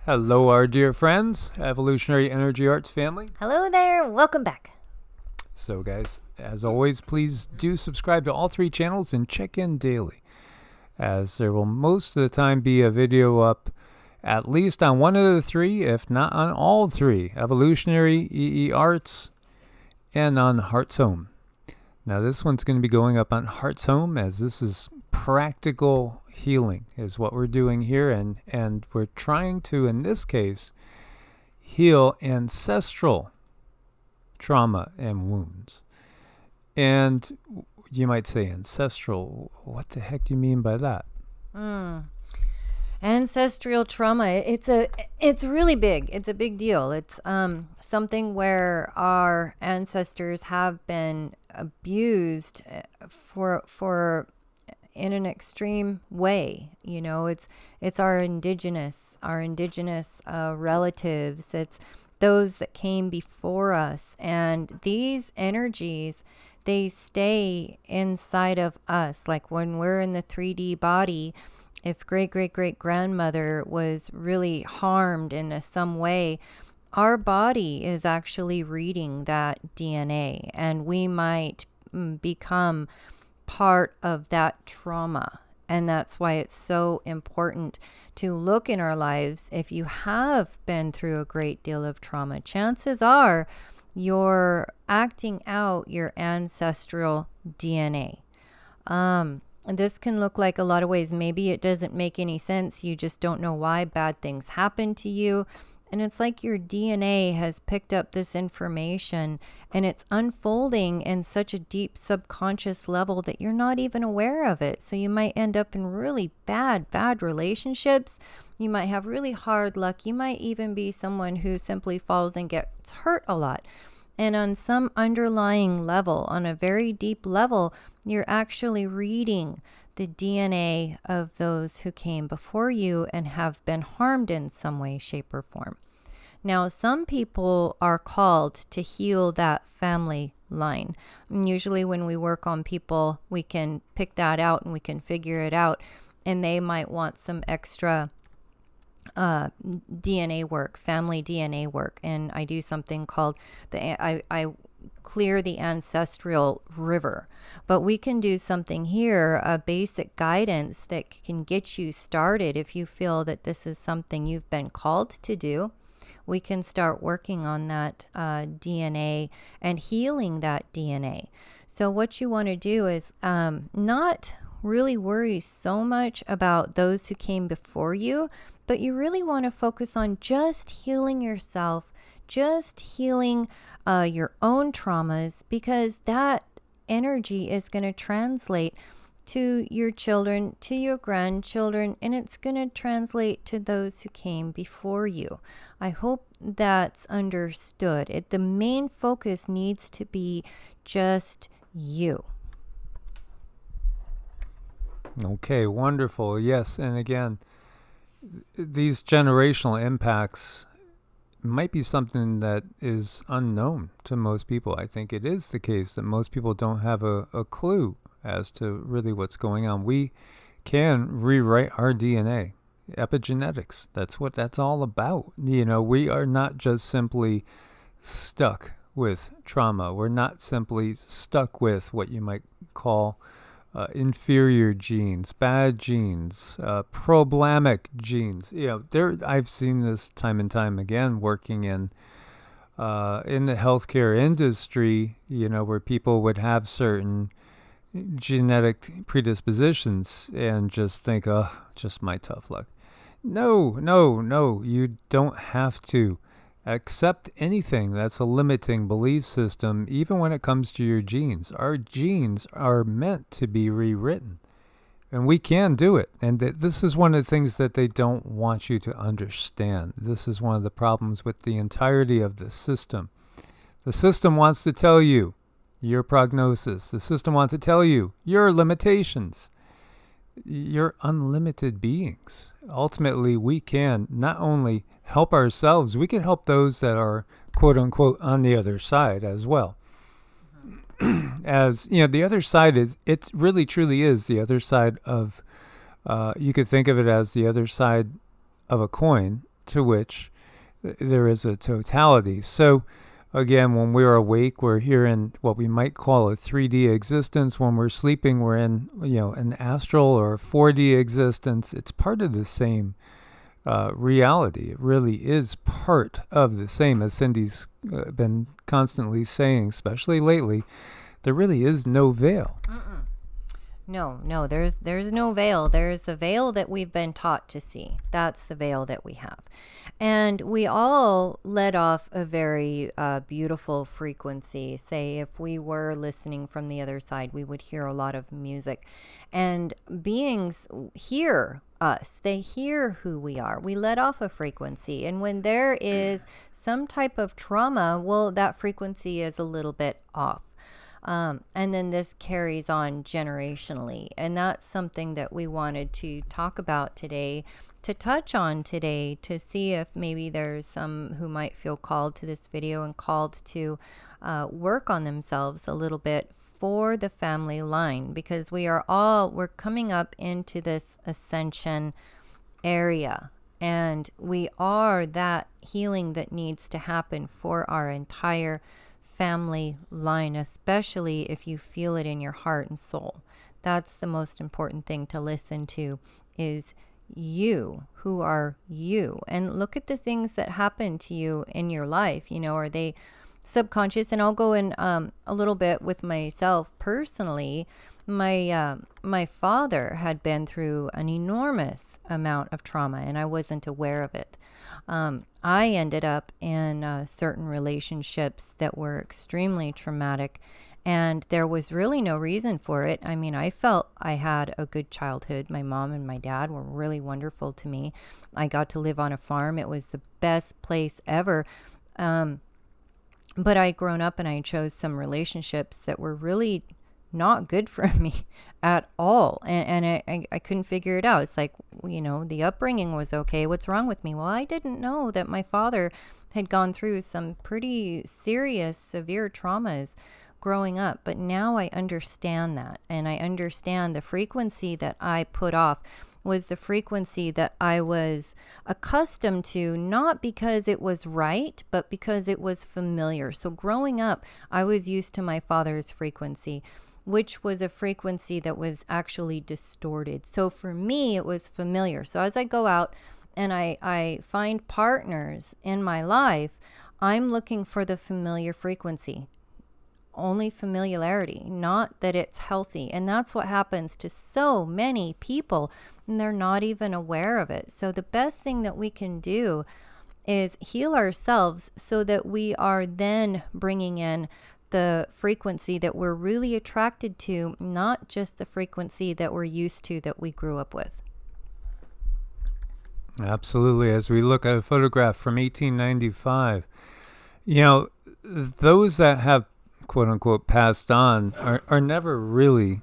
Hello, our dear friends, Evolutionary Energy Arts family. Hello there, welcome back. So, guys, as always, please do subscribe to all three channels and check in daily, as there will most of the time be a video up at least on one of the three, if not on all three: Evolutionary, EEARTS, and on Heart's Home. Now, this one's going to be going up on Heart's Home, as this is practical healing is what we're doing here, and we're trying to, in this case, heal ancestral trauma and wounds. And you might say, ancestral, what the heck do you mean by that? Ancestral trauma, it's really big. It's a big deal. It's something where our ancestors have been abused for in an extreme way. You know, it's our indigenous relatives. It's those that came before us, and these energies, they stay inside of us. Like when we're in the 3D body, if great-great-great-grandmother was really harmed in some way, our body is actually reading that DNA, and we might become part of that trauma. And that's why it's so important to look in our lives. If you have been through a great deal of trauma, chances are you're acting out your ancestral DNA. And this can look like a lot of ways. Maybe it doesn't make any sense. You just don't know why bad things happen to you. And it's like your DNA has picked up this information and it's unfolding in such a deep subconscious level that you're not even aware of it. So you might end up in really bad relationships. You might have really hard luck. You might even be someone who simply falls and gets hurt a lot. And on some underlying level, on a very deep level, you're actually reading the DNA of those who came before you and have been harmed in some way, shape, or form. Now, some people are called to heal that family line. And usually when we work on people, we can pick that out and we can figure it out. And they might want some extra DNA work, family DNA work. And I do something called I clear the ancestral river. But we can do something here, a basic guidance that can get you started. If you feel that this is something you've been called to do, we can start working on that DNA and healing that DNA. So what you want to do is not really worry so much about those who came before you, but you really want to focus on just healing yourself, just healing your own traumas, because that energy is going to translate to your children, to your grandchildren, and it's going to translate to those who came before you. I hope that's understood. The main focus needs to be just you. Okay, wonderful. Yes, and again, these generational impacts might be something that is unknown to most people. I think it is the case that most people don't have a clue as to really what's going on. We can rewrite our DNA. Epigenetics, that's what that's all about. You know, we are not just simply stuck with trauma. We're not simply stuck with what you might call inferior genes, bad genes, problematic genes. You know, I've seen this time and time again working in the healthcare industry, you know, where people would have certain genetic predispositions and just think, oh, just my tough luck. No, you don't have to accept anything that's a limiting belief system, even when it comes to your genes. Our genes are meant to be rewritten, and we can do it. And this is one of the things that they don't want you to understand. This is one of the problems with the entirety of the system. The system wants to tell you your prognosis. The system wants to tell you your limitations. You're unlimited beings. Ultimately, we can not only help ourselves, we can help those that are, quote unquote, on the other side as well. As you know, the other side is, it really truly is the other side of, you could think of it as the other side of a coin, to which there is a totality. So again, when we're awake, we're here in what we might call a 3D existence. When we're sleeping, we're in, an astral or a 4D existence. It's part of the same reality. It really is part of the same, as Cindy's been constantly saying, especially lately. There really is no veil. No, there's no veil. There's the veil that we've been taught to see. That's the veil that we have. And we all let off a very beautiful frequency. Say, if we were listening from the other side, we would hear a lot of music. And beings hear us. They hear who we are. We let off a frequency. And when there is some type of trauma, well, that frequency is a little bit off. And then this carries on generationally. And that's something that we wanted to talk about today, to touch on today, to see if maybe there's some who might feel called to this video and called to work on themselves a little bit for the family line, because we're coming up into this ascension area. And we are that healing that needs to happen for our entire family line, especially if you feel it in your heart and soul. That's the most important thing to listen to, is you. Who are you? And look at the things that happen to you in your life. Are they subconscious? And I'll go in a little bit with myself personally. My father had been through an enormous amount of trauma, and I wasn't aware of it. I ended up in certain relationships that were extremely traumatic, and there was really no reason for it. I mean, I felt I had a good childhood. My mom and my dad were really wonderful to me. I got to live on a farm. It was the best place ever. But I'd grown up and I chose some relationships that were really not good for me at all. And I couldn't figure it out. It's like, the upbringing was okay. What's wrong with me? Well, I didn't know that my father had gone through some pretty serious, severe traumas growing up. But now I understand that. And I understand the frequency that I put off was the frequency that I was accustomed to, not because it was right, but because it was familiar. So growing up, I was used to my father's frequency, which was a frequency that was actually distorted. So for me, it was familiar. So as I go out and I find partners in my life, I'm looking for the familiar frequency. Only familiarity, not that it's healthy. And that's what happens to so many people, and they're not even aware of it. So the best thing that we can do is heal ourselves so that we are then bringing in the frequency that we're really attracted to, not just the frequency that we're used to, that we grew up with. Absolutely. As we look at a photograph from 1895, those that have quote unquote passed on are never really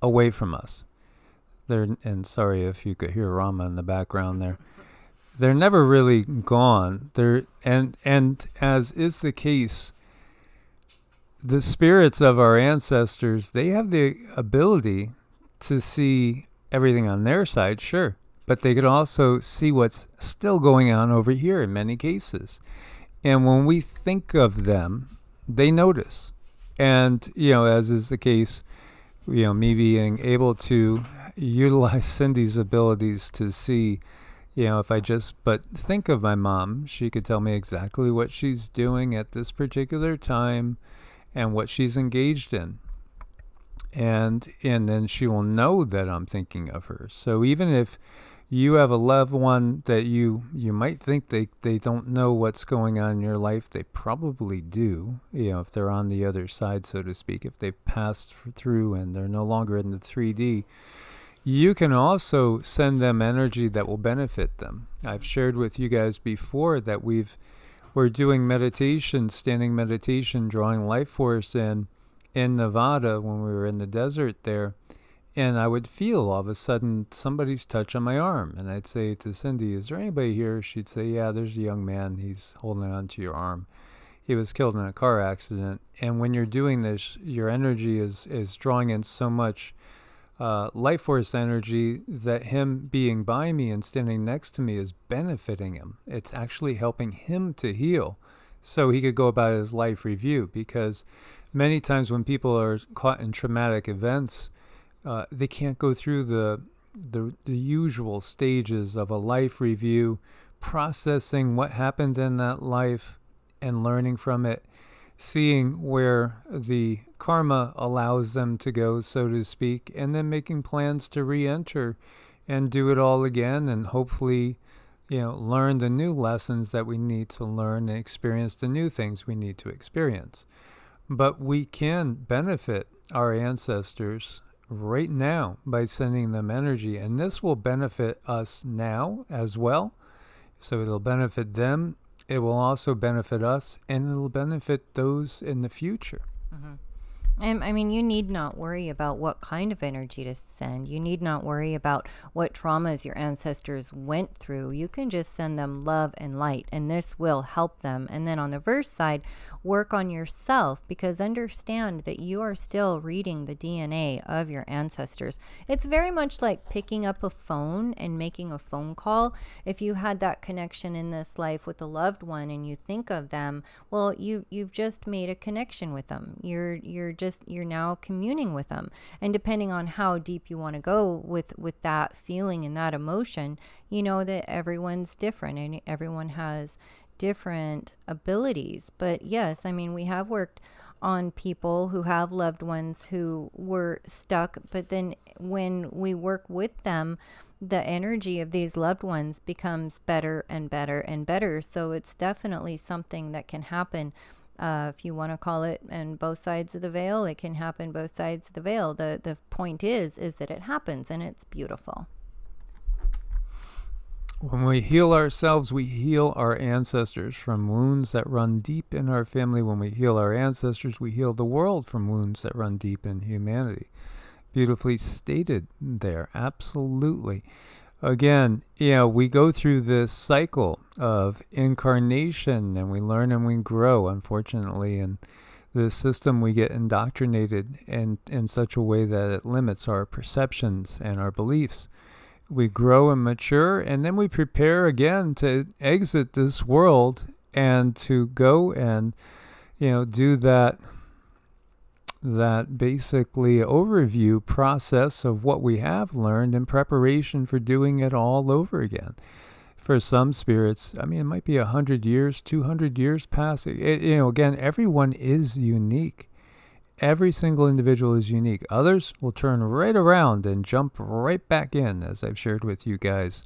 away from us. And sorry if you could hear Rama in the background there. They're never really gone. And as is the case, the spirits of our ancestors, they have the ability to see everything on their side, sure, but they could also see what's still going on over here in many cases. And when we think of them, they notice. And, as is the case, me being able to utilize Cindy's abilities to see, if I but think of my mom, she could tell me exactly what she's doing at this particular time and what she's engaged in. And then she will know that I'm thinking of her. So even if you have a loved one that you might think they don't know what's going on in your life, they probably do, if they're on the other side, so to speak, if they've passed through and they're no longer in the 3D, you can also send them energy that will benefit them. I've shared with you guys before that we're doing meditation, standing meditation, drawing life force in Nevada when we were in the desert there. And I would feel all of a sudden somebody's touch on my arm. And I'd say to Cindy, is there anybody here? She'd say, yeah, there's a young man. He's holding on to your arm. He was killed in a car accident. And when you're doing this, your energy is drawing in so much life force energy, that him being by me and standing next to me is benefiting him. It's actually helping him to heal so he could go about his life review. Because many times when people are caught in traumatic events, they can't go through the usual stages of a life review, processing what happened in that life and learning from it, seeing where the karma allows them to go, so to speak, and then making plans to re-enter and do it all again, and hopefully, learn the new lessons that we need to learn and experience the new things we need to experience. But we can benefit our ancestors right now by sending them energy, and this will benefit us now as well. So it'll benefit them, it will also benefit us, and it'll benefit those in the future. Mm-hmm. I mean, you need not worry about what kind of energy to send. You need not worry about what traumas your ancestors went through. You can just send them love and light, and this will help them. And then on the verse side, work on yourself, because understand that you are still reading the DNA of your ancestors. It's very much like picking up a phone and making a phone call. If you had that connection in this life with a loved one and you think of them, well, you've just made a connection with them. You're now communing with them. And depending on how deep you want to go with that feeling and that emotion, you know that everyone's different and everyone has different abilities. But yes, I mean, we have worked on people who have loved ones who were stuck, but then when we work with them, the energy of these loved ones becomes better and better and better. So it's definitely something that can happen. If you want to call it, and both sides of the veil, it can happen both sides of the veil. The point is that it happens, and it's beautiful. When we heal ourselves, we heal our ancestors from wounds that run deep in our family. When we heal our ancestors, we heal the world from wounds that run deep in humanity. Beautifully stated there. Absolutely. Again, we go through this cycle of incarnation, and we learn and we grow, unfortunately. And the system, we get indoctrinated in such a way that it limits our perceptions and our beliefs. We grow and mature, and then we prepare again to exit this world and to go and, do that basically overview process of what we have learned in preparation for doing it all over again. For some spirits, I mean, it might be 100 years, 200 years past. Again, everyone is unique. Every single individual is unique. Others will turn right around and jump right back in, as I've shared with you guys.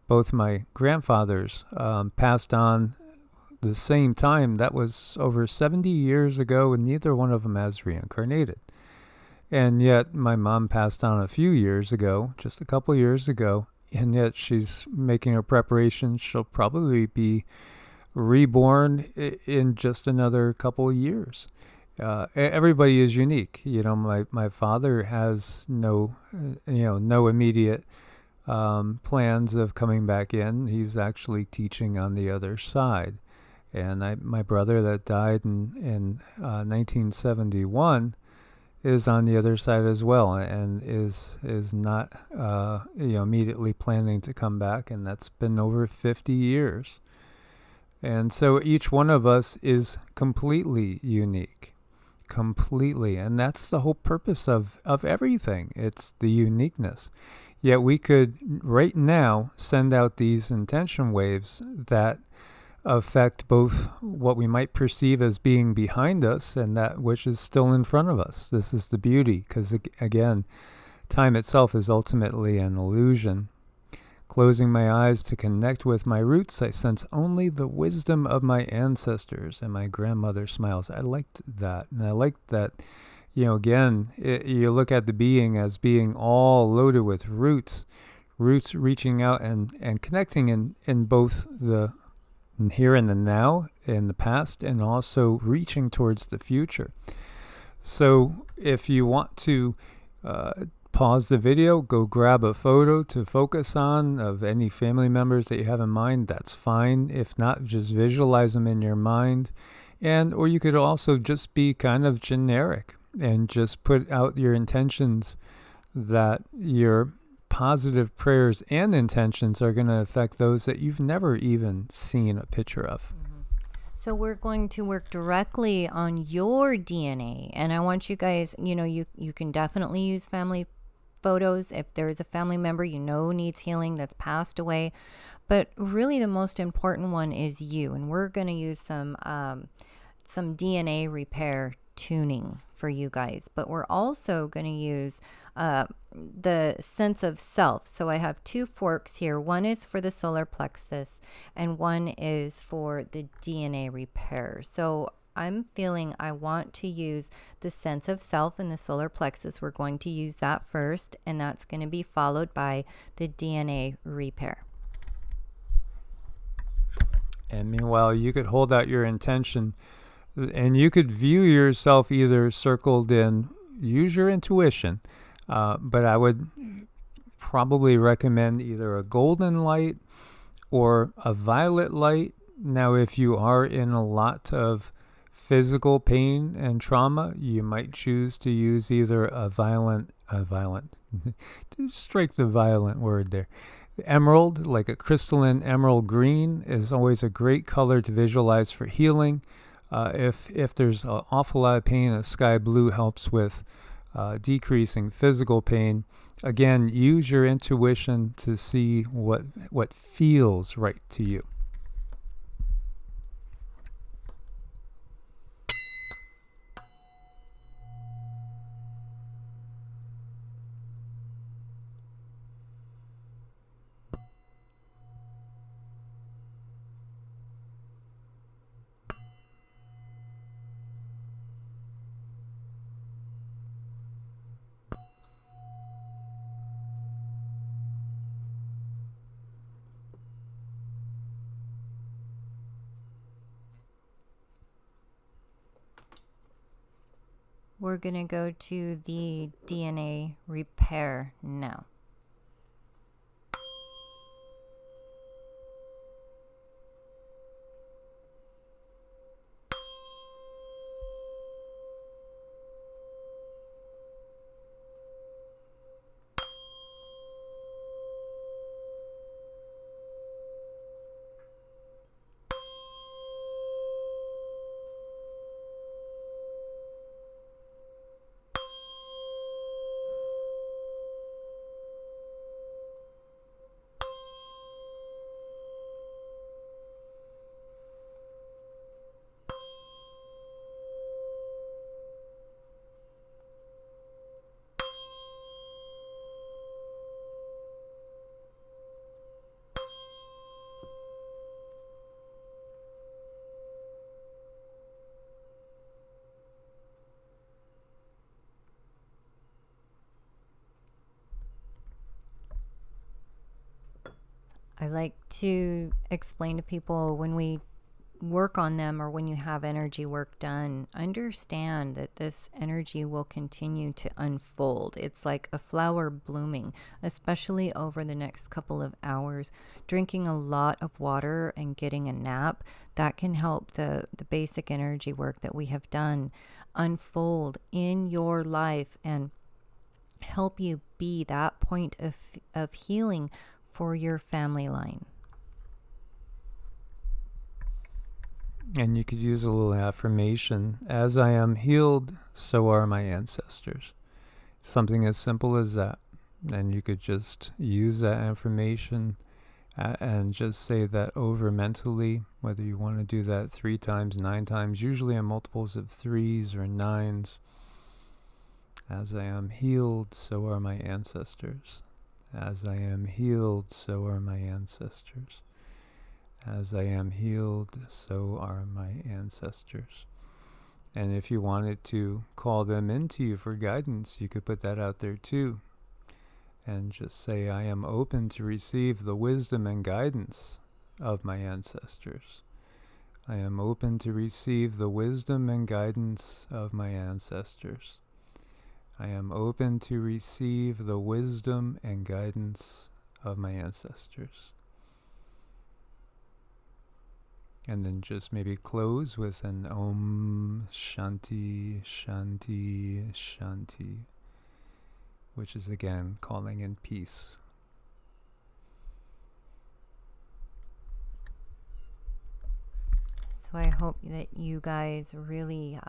Both my grandfathers passed on the same time. That was over 70 years ago, and neither one of them has reincarnated. And yet my mom passed on a few years ago, just a couple years ago, and yet she's making her preparations. She'll probably be reborn in just another couple of years. Everybody is unique. My father has no immediate plans of coming back in. He's actually teaching on the other side. And my brother that died in 1971 is on the other side as well, and is not immediately planning to come back, and that's been over 50 years. And so each one of us is completely unique. Completely. And that's the whole purpose of everything. It's the uniqueness. Yet we could right now send out these intention waves that affect both what we might perceive as being behind us and that which is still in front of us. This is the beauty, because again, time itself is ultimately an illusion. Closing my eyes to connect with my roots, I sense only the wisdom of my ancestors, and my grandmother smiles. I liked that. And I liked that, again, you look at the being as being all loaded with roots reaching out and connecting in both the here and the now, in the past, and also reaching towards the future. So if you want to pause the video, go grab a photo to focus on of any family members that you have in mind. That's fine. If not, just visualize them in your mind. Or you could also just be kind of generic and just put out your intentions that your positive prayers and intentions are going to affect those that you've never even seen a picture of. So we're going to work directly on your DNA. And I want you guys, you can definitely use family photos if there is a family member needs healing that's passed away. But really the most important one is you. And we're going to use some DNA repair tuning for you guys. But we're also going to use the sense of self. So I have two forks here. One is for the solar plexus and one is for the DNA repair. So I'm feeling I want to use the sense of self in the solar plexus. We're going to use that first, and that's going to be followed by the DNA repair. And meanwhile, you could hold out your intention, and you could view yourself either circled in, use your intuition, but I would probably recommend either a golden light or a violet light. Now, if you are in a lot of physical pain and trauma, you might choose to use either a violent, strike the violent word there. Emerald, like a crystalline emerald green, is always a great color to visualize for healing. If there's an awful lot of pain, a sky blue helps with decreasing physical pain. Again, use your intuition to see what feels right to you. We're going to go to the DNA repair now. I like to explain to people when we work on them or when you have energy work done, understand that this energy will continue to unfold. It's like a flower blooming, especially over the next couple of hours. Drinking a lot of water and getting a nap, that can help the basic energy work that we have done unfold in your life and help you be that point of healing for your family line. And you could use a little affirmation: as I am healed, so are my ancestors. Something as simple as that. And you could just use that affirmation and just say that over mentally, whether you want to do that 3 times, 9 times, usually in multiples of 3s or 9s. As I am healed, so are my ancestors. As I am healed, so are my ancestors. As I am healed, so are my ancestors. And if you wanted to call them into you for guidance, you could put that out there too. And just say, I am open to receive the wisdom and guidance of my ancestors. I am open to receive the wisdom and guidance of my ancestors. I am open to receive the wisdom and guidance of my ancestors. And then just maybe close with an Om Shanti Shanti Shanti. which is again calling in peace. So I hope that you guys really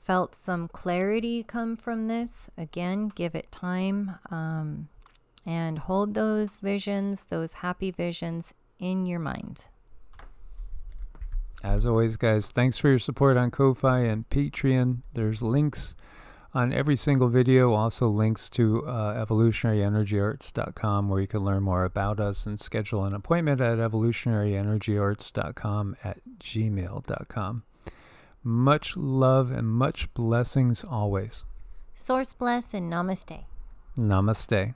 felt some clarity come from this. Again, give it time, and hold those visions, those happy visions in your mind. As always, guys, thanks for your support on Ko-Fi and Patreon. There's links on every single video, also links to evolutionaryenergyarts.com, where you can learn more about us and schedule an appointment at evolutionaryenergyarts.com@gmail.com. Much love and much blessings always. Source bless and namaste. Namaste.